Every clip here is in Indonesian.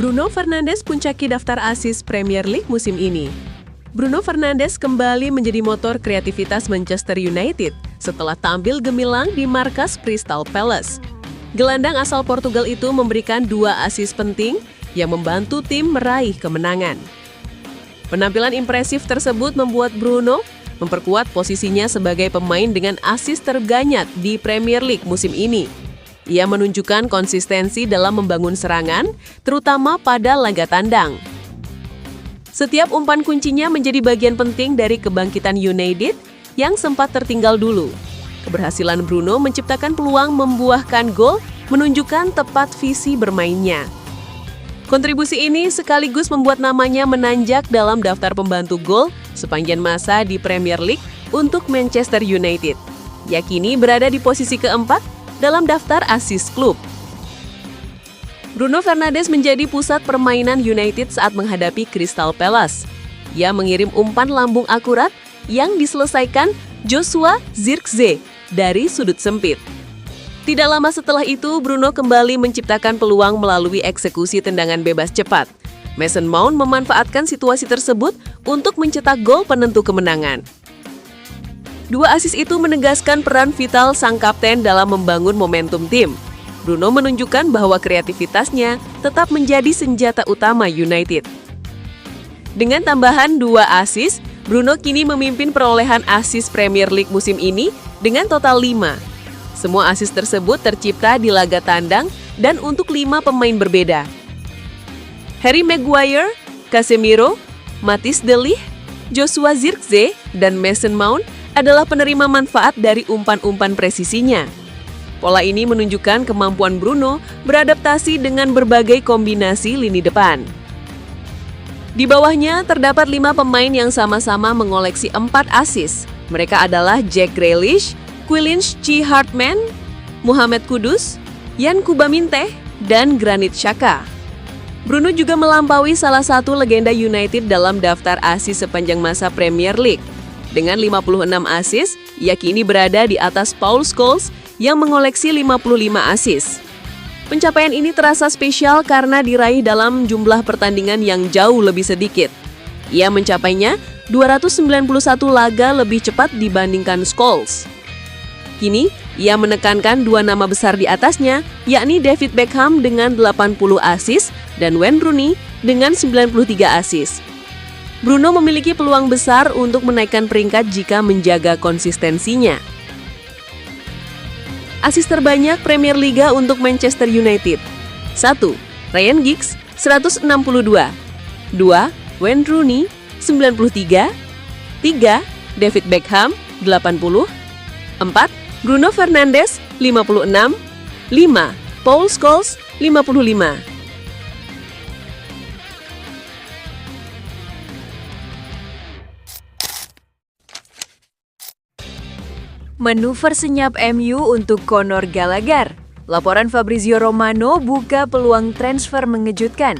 Bruno Fernandes puncaki daftar assist Premier League musim ini. Bruno Fernandes kembali menjadi motor kreativitas Manchester United setelah tampil gemilang di markas Crystal Palace. Gelandang asal Portugal itu memberikan 2 assist penting yang membantu tim meraih kemenangan. Penampilan impresif tersebut membuat Bruno memperkuat posisinya sebagai pemain dengan assist terbanyak di Premier League musim ini. Ia menunjukkan konsistensi dalam membangun serangan, terutama pada laga tandang. Setiap umpan kuncinya menjadi bagian penting dari kebangkitan United yang sempat tertinggal dulu. Keberhasilan Bruno menciptakan peluang membuahkan gol menunjukkan tepat visi bermainnya. Kontribusi ini sekaligus membuat namanya menanjak dalam daftar pembantu gol sepanjang masa di Premier League untuk Manchester United. Ia kini berada di posisi keempat dalam daftar assist klub. Bruno Fernandes menjadi pusat permainan United saat menghadapi Crystal Palace. Ia mengirim umpan lambung akurat yang diselesaikan Joshua Zirkzee dari sudut sempit. Tidak lama setelah itu, Bruno kembali menciptakan peluang melalui eksekusi tendangan bebas cepat. Mason Mount memanfaatkan situasi tersebut untuk mencetak gol penentu kemenangan. 2 assist itu menegaskan peran vital sang kapten dalam membangun momentum tim. Bruno menunjukkan bahwa kreativitasnya tetap menjadi senjata utama United. Dengan tambahan 2 assist, Bruno kini memimpin perolehan assist Premier League musim ini dengan total 5. Semua assist tersebut tercipta di laga tandang dan untuk 5 pemain berbeda. Harry Maguire, Casemiro, Matthijs de Ligt, Joshua Zirkzee, dan Mason Mount adalah penerima manfaat dari umpan-umpan presisinya. Pola ini menunjukkan kemampuan Bruno beradaptasi dengan berbagai kombinasi lini depan. Di bawahnya terdapat 5 pemain yang sama-sama mengoleksi 4 assist. Mereka adalah Jack Grealish, Quillish Hartman, Mohamed Kudus, Yan Kuba Minteh, dan Granit Xhaka. Bruno juga melampaui salah satu legenda United dalam daftar assist sepanjang masa Premier League. Dengan 56 assist, ia kini berada di atas Paul Scholes yang mengoleksi 55 assist. Pencapaian ini terasa spesial karena diraih dalam jumlah pertandingan yang jauh lebih sedikit. Ia mencapainya 291 laga lebih cepat dibandingkan Scholes. Kini, ia menekankan 2 nama besar di atasnya, yakni David Beckham dengan 80 assist dan Wayne Rooney dengan 93 assist. Bruno memiliki peluang besar untuk menaikkan peringkat jika menjaga konsistensinya. Assist terbanyak Premier Liga untuk Manchester United. 1. Ryan Giggs, 162. 2. Wayne Rooney, 93. 3. David Beckham, 80. 4. Bruno Fernandes, 56. 5. Paul Scholes, 55. Manuver senyap MU untuk Conor Gallagher. Laporan Fabrizio Romano buka peluang transfer mengejutkan.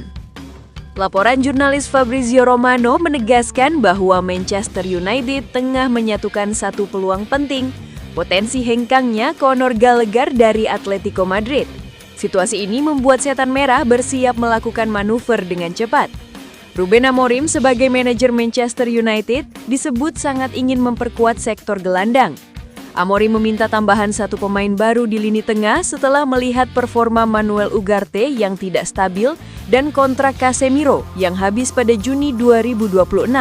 Laporan jurnalis Fabrizio Romano menegaskan bahwa Manchester United tengah menyatukan satu peluang penting, potensi hengkangnya Conor Gallagher dari Atletico Madrid. Situasi ini membuat Setan Merah bersiap melakukan manuver dengan cepat. Ruben Amorim sebagai manajer Manchester United disebut sangat ingin memperkuat sektor gelandang. Amorim meminta tambahan 1 pemain baru di lini tengah setelah melihat performa Manuel Ugarte yang tidak stabil dan kontrak Casemiro yang habis pada Juni 2026.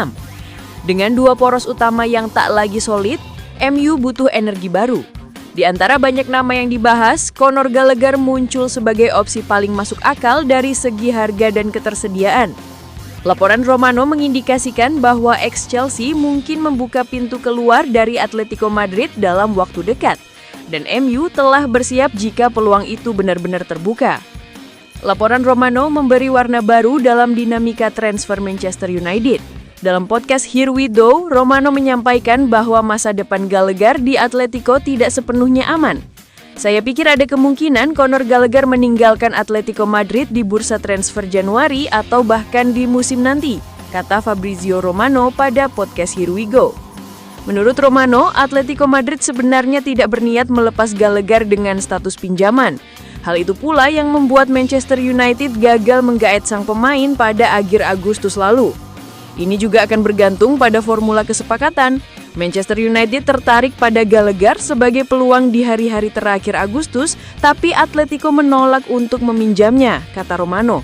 Dengan 2 poros utama yang tak lagi solid, MU butuh energi baru. Di antara banyak nama yang dibahas, Conor Gallagher muncul sebagai opsi paling masuk akal dari segi harga dan ketersediaan. Laporan Romano mengindikasikan bahwa ex-Chelsea mungkin membuka pintu keluar dari Atletico Madrid dalam waktu dekat, dan MU telah bersiap jika peluang itu benar-benar terbuka. Laporan Romano memberi warna baru dalam dinamika transfer Manchester United. Dalam podcast Here We Go, Romano menyampaikan bahwa masa depan Gallagher di Atletico tidak sepenuhnya aman. Saya pikir ada kemungkinan Conor Gallagher meninggalkan Atletico Madrid di bursa transfer Januari atau bahkan di musim nanti, kata Fabrizio Romano pada podcast Here We Go. Menurut Romano, Atletico Madrid sebenarnya tidak berniat melepas Gallagher dengan status pinjaman. Hal itu pula yang membuat Manchester United gagal menggaet sang pemain pada akhir Agustus lalu. Ini juga akan bergantung pada formula kesepakatan. Manchester United tertarik pada Gallagher sebagai peluang di hari-hari terakhir Agustus, tapi Atletico menolak untuk meminjamnya, kata Romano.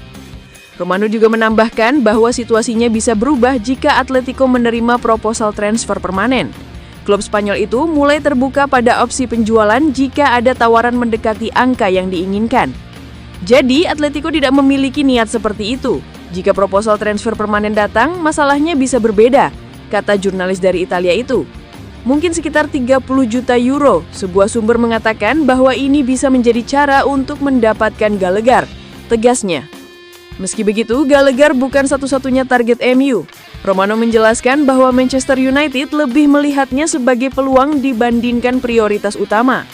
Romano juga menambahkan bahwa situasinya bisa berubah jika Atletico menerima proposal transfer permanen. Klub Spanyol itu mulai terbuka pada opsi penjualan jika ada tawaran mendekati angka yang diinginkan. Jadi, Atletico tidak memiliki niat seperti itu. Jika proposal transfer permanen datang, masalahnya bisa berbeda, kata jurnalis dari Italia itu. Mungkin sekitar 30 juta euro, sebuah sumber mengatakan bahwa ini bisa menjadi cara untuk mendapatkan Gallagher, tegasnya. Meski begitu, Gallagher bukan satu-satunya target MU. Romano menjelaskan bahwa Manchester United lebih melihatnya sebagai peluang dibandingkan prioritas utama.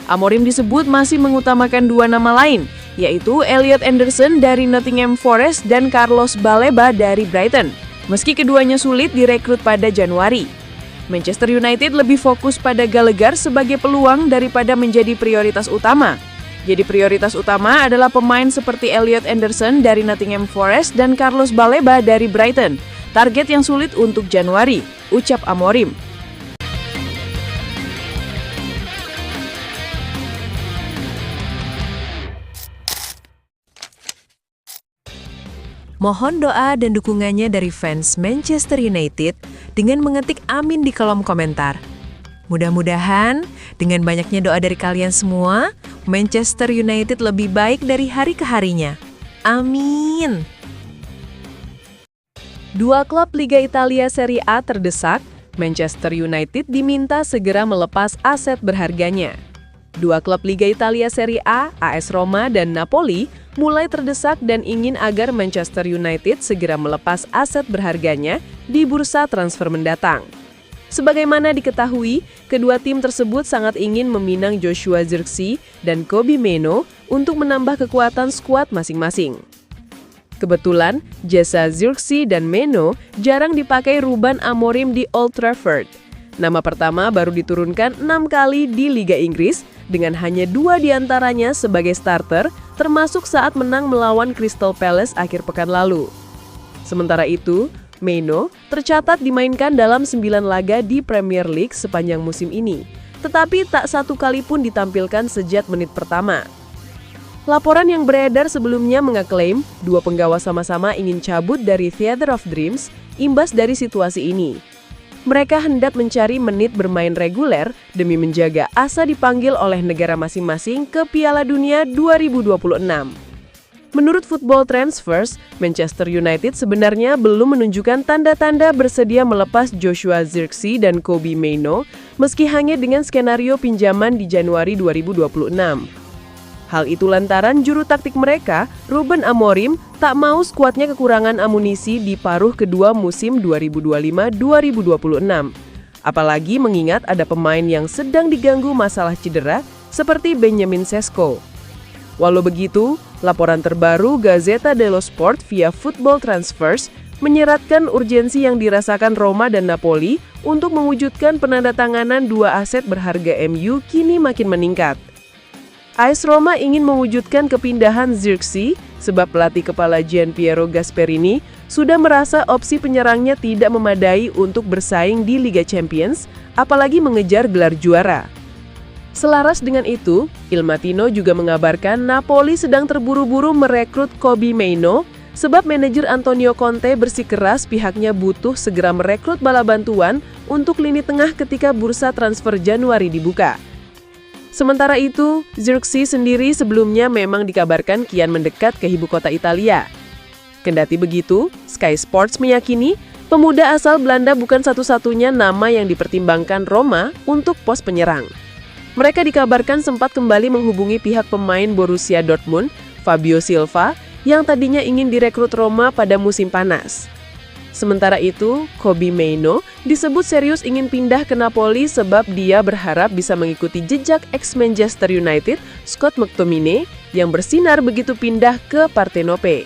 Amorim disebut masih mengutamakan dua nama lain, yaitu Elliot Anderson dari Nottingham Forest dan Carlos Baleba dari Brighton. Meski keduanya sulit direkrut pada Januari. Manchester United lebih fokus pada Gallagher sebagai peluang daripada menjadi prioritas utama. Jadi prioritas utama adalah pemain seperti Elliot Anderson dari Nottingham Forest dan Carlos Baleba dari Brighton. Target yang sulit untuk Januari, ucap Amorim. Mohon doa dan dukungannya dari fans Manchester United dengan mengetik amin di kolom komentar. Mudah-mudahan dengan banyaknya doa dari kalian semua, Manchester United lebih baik dari hari ke harinya. Amin. Dua klub Liga Italia Serie A terdesak, Manchester United diminta segera melepas aset berharganya. Dua klub Liga Italia Serie A, AS Roma dan Napoli, mulai terdesak dan ingin agar Manchester United segera melepas aset berharganya di bursa transfer mendatang. Sebagaimana diketahui, kedua tim tersebut sangat ingin meminang Joshua Zirkzee dan Kobbie Mainoo untuk menambah kekuatan skuad masing-masing. Kebetulan, jasa Zirkzee dan Mainoo jarang dipakai Ruben Amorim di Old Trafford. Nama pertama baru diturunkan 6 kali di Liga Inggris, dengan hanya 2 diantaranya sebagai starter, termasuk saat menang melawan Crystal Palace akhir pekan lalu. Sementara itu, Mainoo tercatat dimainkan dalam 9 laga di Premier League sepanjang musim ini, tetapi tak satu kali pun ditampilkan sejak menit pertama. Laporan yang beredar sebelumnya mengeklaim dua penggawa sama-sama ingin cabut dari Theatre of Dreams imbas dari situasi ini. Mereka hendak mencari menit bermain reguler demi menjaga asa dipanggil oleh negara masing-masing ke Piala Dunia 2026. Menurut Football Transfers, Manchester United sebenarnya belum menunjukkan tanda-tanda bersedia melepas Joshua Zirkzee dan Kobbie Mainoo meski hanya dengan skenario pinjaman di Januari 2026. Hal itu lantaran juru taktik mereka, Ruben Amorim, tak mau skuadnya kekurangan amunisi di paruh kedua musim 2025-2026. Apalagi mengingat ada pemain yang sedang diganggu masalah cedera seperti Benjamin Sesko. Walau begitu, laporan terbaru Gazzetta dello Sport via Football Transfers menyeratkan urgensi yang dirasakan Roma dan Napoli untuk mewujudkan penandatanganan dua aset berharga MU kini makin meningkat. AS Roma ingin mewujudkan kepindahan Zirkzee sebab pelatih kepala Gianpiero Gasperini sudah merasa opsi penyerangnya tidak memadai untuk bersaing di Liga Champions, apalagi mengejar gelar juara. Selaras dengan itu, Il Mattino juga mengabarkan Napoli sedang terburu-buru merekrut Kobbie Mainoo sebab manajer Antonio Conte bersikeras pihaknya butuh segera merekrut bala bantuan untuk lini tengah ketika bursa transfer Januari dibuka. Sementara itu, Zirkzee sendiri sebelumnya memang dikabarkan kian mendekat ke ibu kota Italia. Kendati begitu, Sky Sports meyakini pemuda asal Belanda bukan satu-satunya nama yang dipertimbangkan Roma untuk pos penyerang. Mereka dikabarkan sempat kembali menghubungi pihak pemain Borussia Dortmund, Fabio Silva, yang tadinya ingin direkrut Roma pada musim panas. Sementara itu, Kobbie Mainoo disebut serius ingin pindah ke Napoli sebab dia berharap bisa mengikuti jejak ex-Manchester United Scott McTominay yang bersinar begitu pindah ke Partenope.